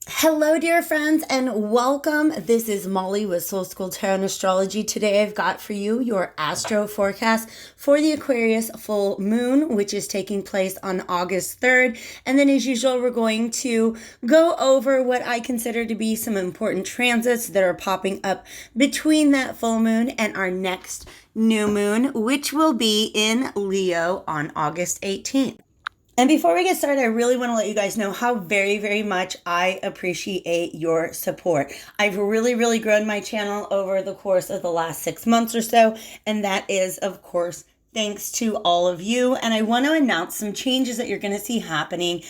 Hello, dear friends, and welcome. This is Molly with Soul School Tarot and Astrology. Today, I've got for you your astro forecast for the Aquarius full moon, which is taking place on August 3rd. And then, as usual, we're going to go over what I consider to be some important transits that are popping up between that full moon and our next new moon, which will be in Leo on August 18th. And before we get started, I really want to let you guys know how very, very much I appreciate your support. I've really grown my channel over the course of the last 6 months or so, and that is, of course, thanks to all of you. And I want to announce some changes that you're going to see happening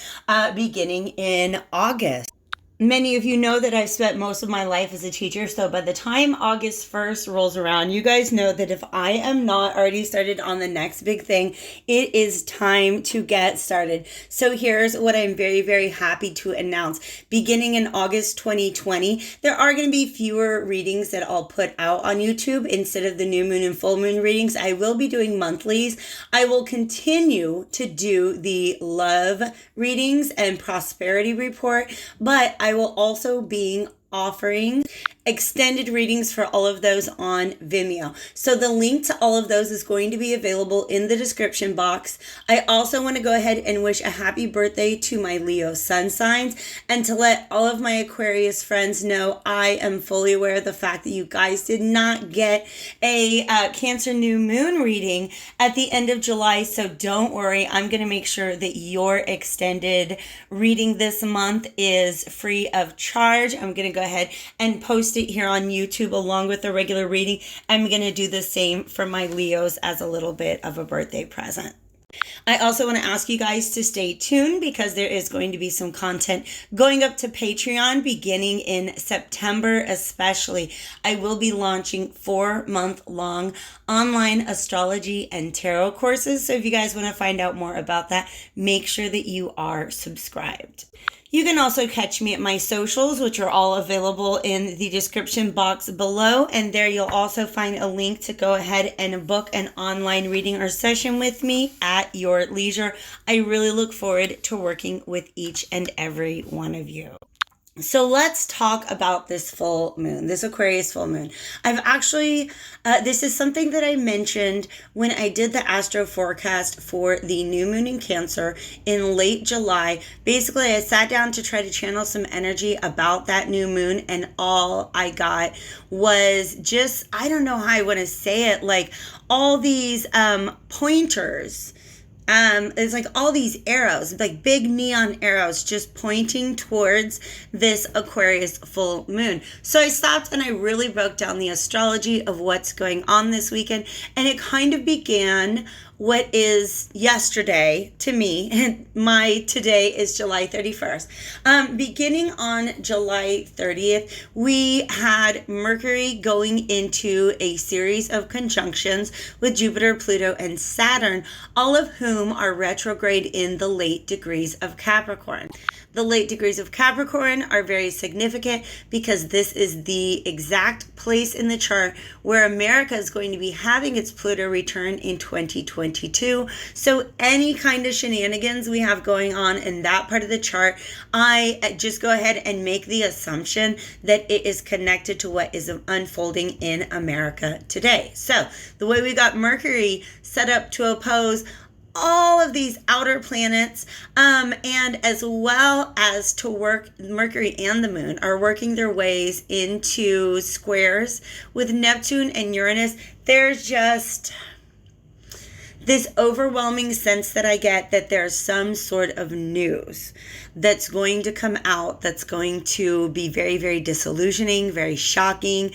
beginning in August. Many of you know that I've spent most of my life as a teacher, so by the time August 1st rolls around, you guys know that if I am not already started on the next big thing, it is time to get started. So here's what I'm very happy to announce. Beginning in August 2020, there are going to be fewer readings that I'll put out on YouTube. Instead of the new moon and full moon readings, I will be doing monthlies. I will continue to do the love readings and prosperity report, but I will also be offering extended readings for all of those on Vimeo. So the link to all of those is going to be available in the description box. I also want to go ahead and wish a happy birthday to my Leo sun signs and to let all of my Aquarius friends know I am fully aware of the fact that you guys did not get a Cancer new moon reading at the end of July. So don't worry, I'm going to make sure that your extended reading this month is free of charge. I'm going to go ahead and post it here on YouTube along with the regular reading. I'm going to do the same for my Leos as a little bit of a birthday present. I also want to ask you guys to stay tuned because there is going to be some content going up to Patreon beginning in September especially. I will be launching 4-month-long online astrology and tarot courses. So if you guys want to find out more about that, make sure that you are subscribed. You can also catch me at my socials, which are all available in the description box below. And there you'll also find a link to go ahead and book an online reading or session with me at your leisure. I really look forward to working with each and every one of you. So let's talk about this full moon, this Aquarius full moon. I've actually, this is something that I mentioned when I did the astro forecast for the new moon in Cancer in late July. Basically, I sat down to try to channel some energy about that new moon, and all I got was just, I don't know how I want to say it, like all these pointers. It's like all these arrows, like big neon arrows just pointing towards this Aquarius full moon. So I stopped and I really broke down the astrology of what's going on this weekend. And it kind of began what is yesterday to me, and my today is July 31st. Beginning on July 30th, we had Mercury going into a series of conjunctions with Jupiter, Pluto, and Saturn, all of whom are retrograde in the late degrees of Capricorn. The late degrees of Capricorn are very significant because this is the exact place in the chart where America is going to be having its Pluto return in 2022. So any kind of shenanigans we have going on in that part of the chart, I just go ahead and make the assumption that it is connected to what is unfolding in America today. So the way we got Mercury set up to oppose all of these outer planets, and as well as to work, Mercury and the moon are working their ways into squares with Neptune and Uranus. There's just this overwhelming sense that I get that there's some sort of news that's going to come out that's going to be very disillusioning, very shocking,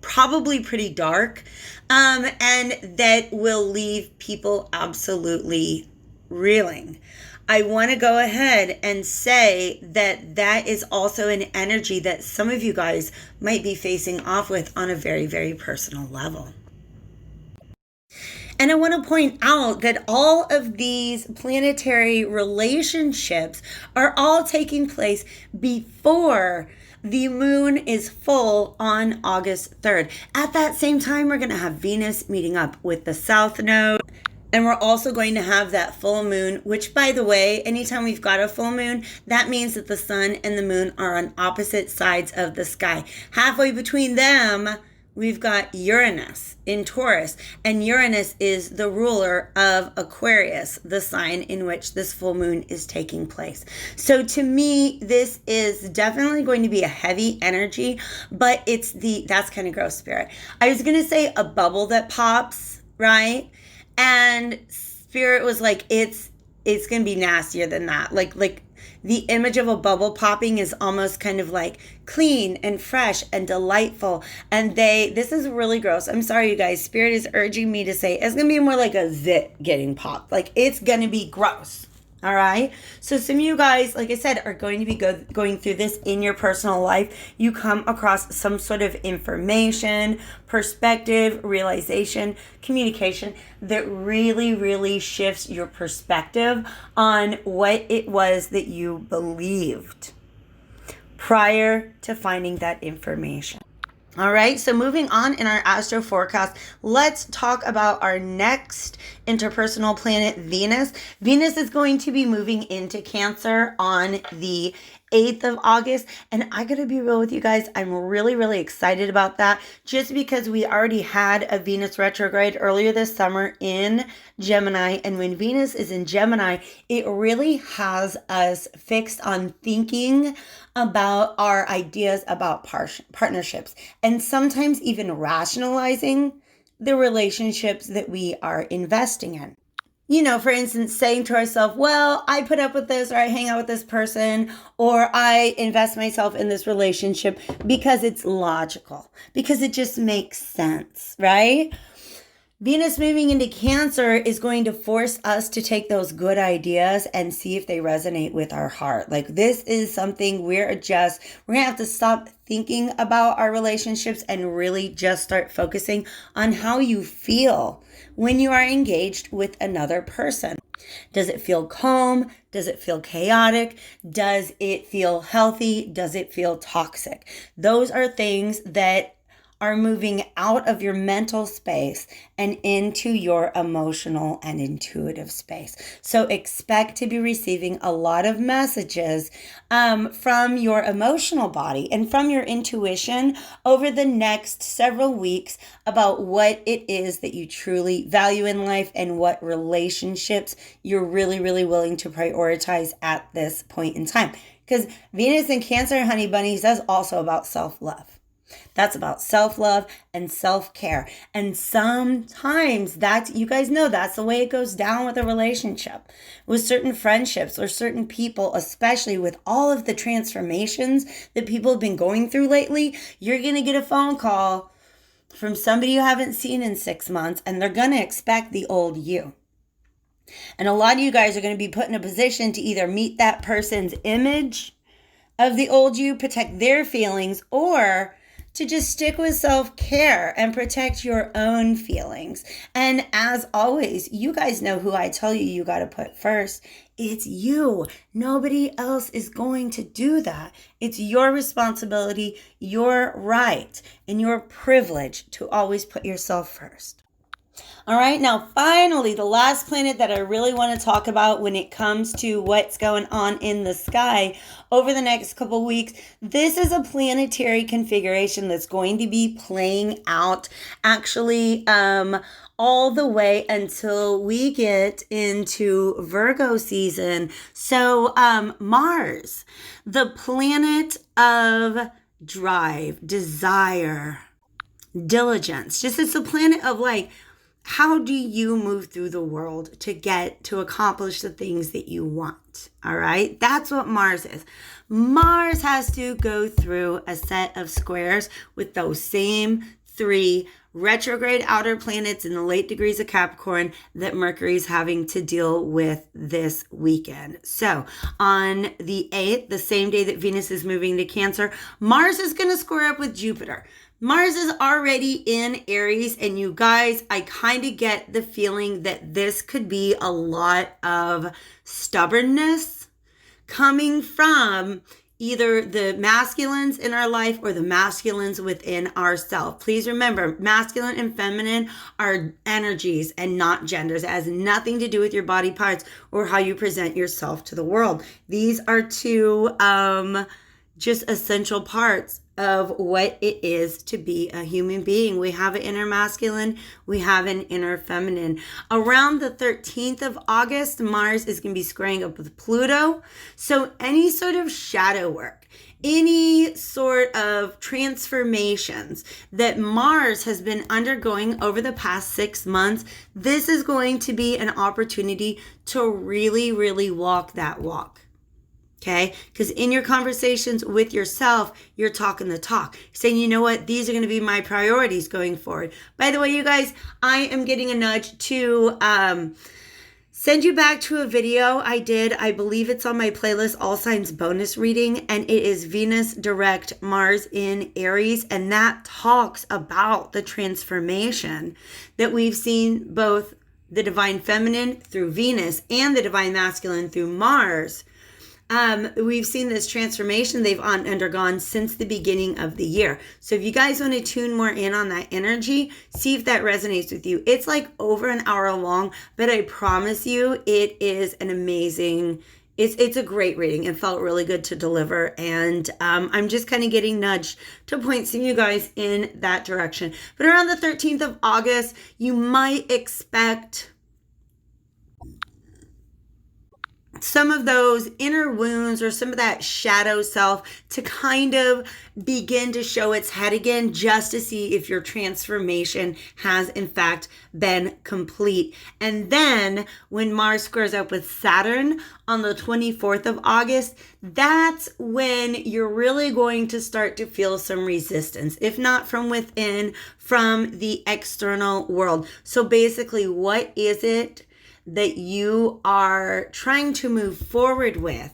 probably pretty dark, and that will leave people absolutely reeling. I want to go ahead and say that that is also an energy that some of you guys might be facing off with on a very personal level. And I want to point out that all of these planetary relationships are all taking place before the moon is full on August 3rd. At that same time, we're going to have Venus meeting up with the South Node. And we're also going to have that full moon, which, by the way, anytime we've got a full moon, that means that the sun and the moon are on opposite sides of the sky. Halfway between them, we've got Uranus in Taurus, and Uranus is the ruler of Aquarius, the sign in which this full moon is taking place. So to me, this is definitely going to be a heavy energy, but that's kind of gross, Spirit. I was going to say a bubble that pops, right? And Spirit was like, it's going to be nastier than that. Like the image of a bubble popping is almost kind of like clean and fresh and delightful. And this is really gross. I'm sorry, you guys. Spirit is urging me to say it's going to be more like a zit getting popped. Like, it's going to be gross. All right. So some of you guys, like I said, are going to be going through this in your personal life. You come across some sort of information, perspective, realization, communication that really, really shifts your perspective on what it was that you believed prior to finding that information. All right, so moving on in our astro forecast, let's talk about our next interpersonal planet, Venus. Venus is going to be moving into Cancer on the 8th of August. And I gotta be real with you guys, I'm really, really excited about that, just because we already had a Venus retrograde earlier this summer in Gemini. And when Venus is in Gemini, it really has us fixed on thinking about our ideas about partnerships, and sometimes even rationalizing the relationships that we are investing in. You know, for instance, saying to ourselves, well, I put up with this, or I hang out with this person, or I invest myself in this relationship because it's logical, because it just makes sense, right? Venus moving into Cancer is going to force us to take those good ideas and see if they resonate with our heart. Like, this is something we're going to have to stop thinking about our relationships and really just start focusing on how you feel when you are engaged with another person. Does it feel calm? Does it feel chaotic? Does it feel healthy? Does it feel toxic? Those are things that are moving out of your mental space and into your emotional and intuitive space. So expect to be receiving a lot of messages from your emotional body and from your intuition over the next several weeks about what it is that you truly value in life and what relationships you're really, really willing to prioritize at this point in time. Because Venus in Cancer, honey bunnies, that's also about self-love. That's about self-love and self-care. And sometimes you guys know that's the way it goes down with a relationship, with certain friendships or certain people, especially with all of the transformations that people have been going through lately. You're going to get a phone call from somebody you haven't seen in 6 months, and they're going to expect the old you. And a lot of you guys are going to be put in a position to either meet that person's image of the old you, protect their feelings, or to just stick with self-care and protect your own feelings. And as always, you guys know who I tell you got to put first. It's you. Nobody else is going to do that. It's your responsibility, your right, and your privilege to always put yourself first. All right, now finally, the last planet that I really want to talk about when it comes to what's going on in the sky over the next couple weeks. This is a planetary configuration that's going to be playing out actually all the way until we get into Virgo season. So Mars, the planet of drive, desire, diligence, just it's a planet of like, how do you move through the world to accomplish the things that you want? All right. That's what Mars is. Mars has to go through a set of squares with those same 3 retrograde outer planets in the late degrees of Capricorn that Mercury's having to deal with this weekend. So on the 8th, the same day that Venus is moving to Cancer, Mars is going to square up with Jupiter. Mars is already in Aries, and you guys, I kind of get the feeling that this could be a lot of stubbornness coming from either the masculines in our life or the masculines within ourselves. Please remember, masculine and feminine are energies and not genders. It has nothing to do with your body parts or how you present yourself to the world. These are two just essential parts of what it is to be a human being. We have an inner masculine, we have an inner feminine. Around the 13th of August, Mars is going to be squaring up with Pluto. So any sort of shadow work, any sort of transformations that Mars has been undergoing over the past 6 months, this is going to be an opportunity to really, really walk that walk. Okay, because in your conversations with yourself, you're talking the talk, saying, you know what, these are going to be my priorities going forward. By the way, you guys, I am getting a nudge to send you back to a video I did. I believe it's on my playlist, All Signs Bonus Reading, and it is Venus direct Mars in Aries, and that talks about the transformation that we've seen, both the divine feminine through Venus and the divine masculine through Mars. We've seen this transformation they've undergone since the beginning of the year. So if you guys want to tune more in on that energy, see if that resonates with you. It's like over an hour long, but I promise you it is an amazing, it's a great reading. It felt really good to deliver. And I'm just kind of getting nudged to point some of you guys in that direction. But around the 13th of August, you might expect some of those inner wounds or some of that shadow self to kind of begin to show its head again, just to see if your transformation has in fact been complete. And then when Mars squares up with Saturn on the 24th of August, that's when you're really going to start to feel some resistance, if not from within, from the external world. So basically, what is it that you are trying to move forward with,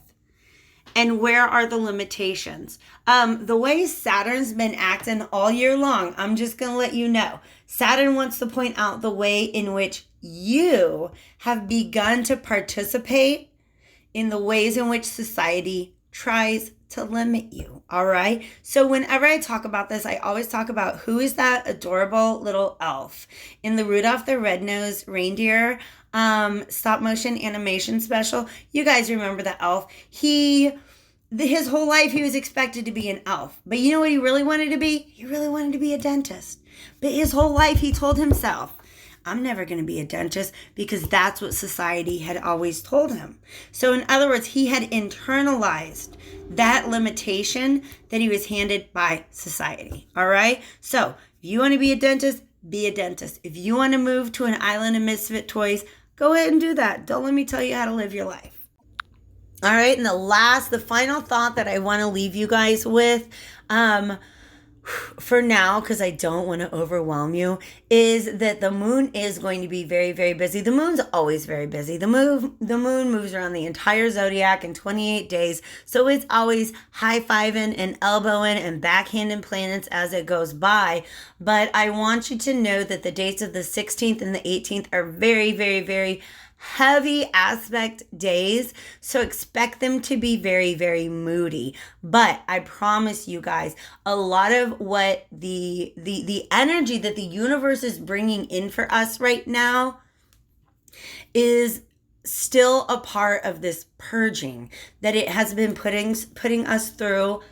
and where are the limitations? The way Saturn's been acting all year long, I'm just going to let you know. Saturn wants to point out the way in which you have begun to participate in the ways in which society tries to limit you. All right. So whenever I talk about this, I always talk about who is that adorable little elf in the Rudolph the Red-Nosed Reindeer stop motion animation special. You guys remember the elf? His whole life he was expected to be an elf, but you know what he really wanted to be? He really wanted to be a dentist. But his whole life he told himself, I'm never going to be a dentist, because that's what society had always told him. So in other words, he had internalized that limitation that he was handed by society. All right. So if you want to be a dentist, be a dentist. If you want to move to an island of misfit toys, go ahead and do that. Don't let me tell you how to live your life. All right. And the final thought that I want to leave you guys with, for now, because I don't want to overwhelm you, is that the moon is going to be very, very busy. The moon's always very busy. The moon moves around the entire zodiac in 28 days. So it's always high-fiving and elbowing and backhanding planets as it goes by. But I want you to know that the dates of the 16th and the 18th are very, very, very heavy aspect days, so expect them to be very, very moody. But I promise you guys, a lot of what the energy that the universe is bringing in for us right now is still a part of this purging that it has been putting us through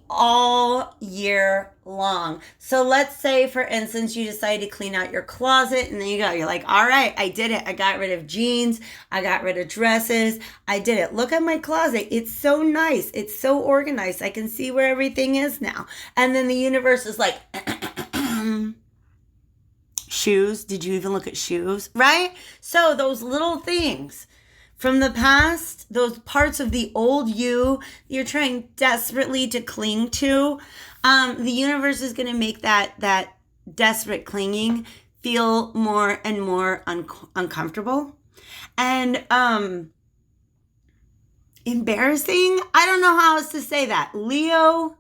all year long. So let's say, for instance, you decide to clean out your closet, and then you're like, all right, I did it. I got rid of jeans. I got rid of dresses. I did it. Look at my closet. It's so nice. It's so organized. I can see where everything is now. And then the universe is like, shoes. Did you even look at shoes? Right? So those little things from the past, those parts of the old you you're trying desperately to cling to, the universe is going to make that desperate clinging feel more and more uncomfortable and embarrassing. I don't know how else to say that. Leo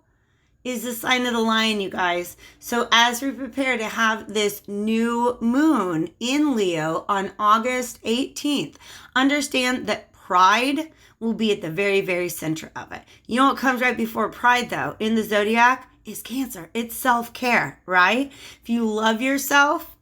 is the sign of the lion, you guys. So as we prepare to have this new moon in Leo on August 18th, understand that pride will be at the very, very center of it. You know what comes right before pride, though, in the zodiac is Cancer. It's self-care, right? If you love yourself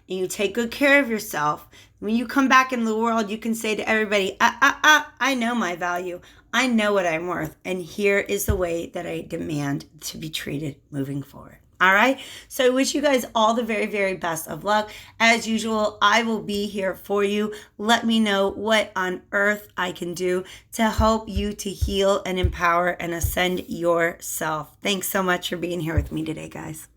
and you take good care of yourself, when you come back into the world, you can say to everybody, I know my value. I know what I'm worth. And here is the way that I demand to be treated moving forward. All right. So I wish you guys all the very, very best of luck. As usual, I will be here for you. Let me know what on earth I can do to help you to heal and empower and ascend yourself. Thanks so much for being here with me today, guys.